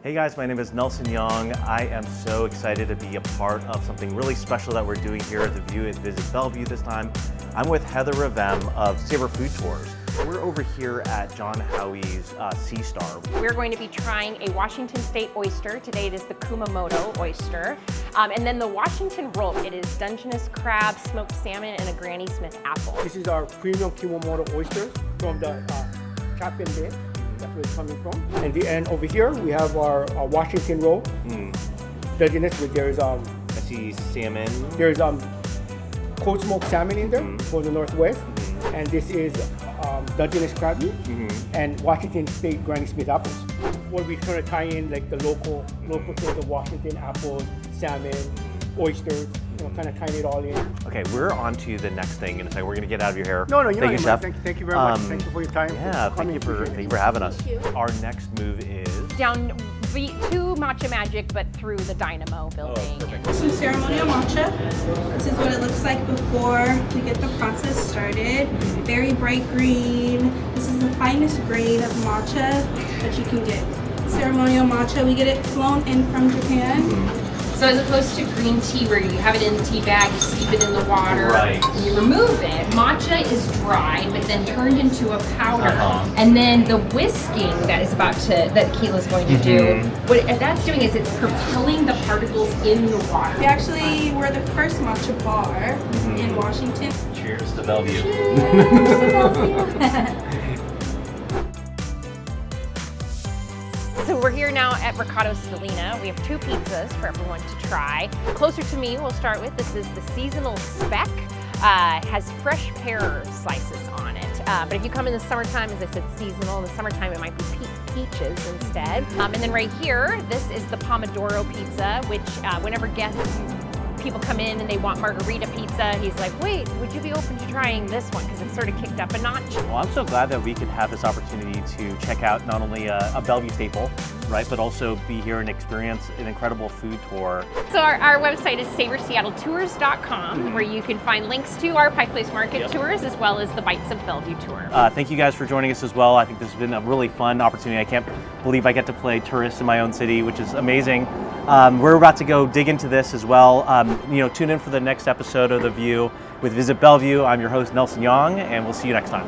Hey guys, my name is Nelson Yong. I am so excited to be a part of something really special that we're doing here at the View and Visit Bellevue this time. I'm with Heather Revem of Savor Food Tours. We're over here at John Howie's Seastar. We're going to be trying a Washington State oyster. Today it is the Kumamoto oyster. And then the Washington roll, it is Dungeness crab, smoked salmon, and a Granny Smith apple. This is our premium Kumamoto oysters from the Cap and Bay. That's where it's coming from. And the end over here, we have our Washington roll. Dungeness with there's I see salmon. There's cold smoked salmon in there for the Northwest. And this is Dungeness crab meat and Washington State Granny Smith apples. What we kind of tie in like the local sort of Washington apples, salmon, oysters, kind of tying it all in. Okay, we're on to the next thing in a second. We're gonna get out of your hair. No, thank you, Chef. Thank you very much. Thank you for your time. Yeah, thank you for having us. Thank you. Our next move is Down to Matcha Magic, but through the Dynamo building. Some ceremonial matcha. This is what it looks like before we get the process started. Very bright green. This is the finest grade of matcha that you can get. Ceremonial matcha, we get it flown in from Japan. So as opposed to green tea where you have it in the tea bag, you steep it in the water, Right. and you remove it, matcha is dried but then turned into a powder. And then the whisking that Keela's going to do, what that's doing is it's propelling the particles in the water. We actually were the first matcha bar in Washington. Cheers to Bellevue. So we're here now at Mercato Stellina. We have two pizzas for everyone to try. Closer to me, we'll start with, this is the seasonal speck. It has fresh pear slices on it. But if you come in the summertime, as I said, seasonal. In the summertime, it might be peaches instead. And then right here, this is the Pomodoro pizza, which whenever people come in and they want margarita pizza, he's like, wait, would you be open to trying this one? Because it's sort of kicked up a notch. Well, I'm so glad that we could have this opportunity to check out not only a Bellevue staple, right, but also be here and experience an incredible food tour. So our website is savorseattletours.com, where you can find links to our Pike Place Market tours, as well as the Bites of Bellevue tour. Thank you guys for joining us as well. I think this has been a really fun opportunity. I can't believe I get to play tourist in my own city, which is amazing. We're about to go dig into this as well. Tune in for the next episode of The View with Visit Bellevue. I'm your host, Nelson Yong, and we'll see you next time.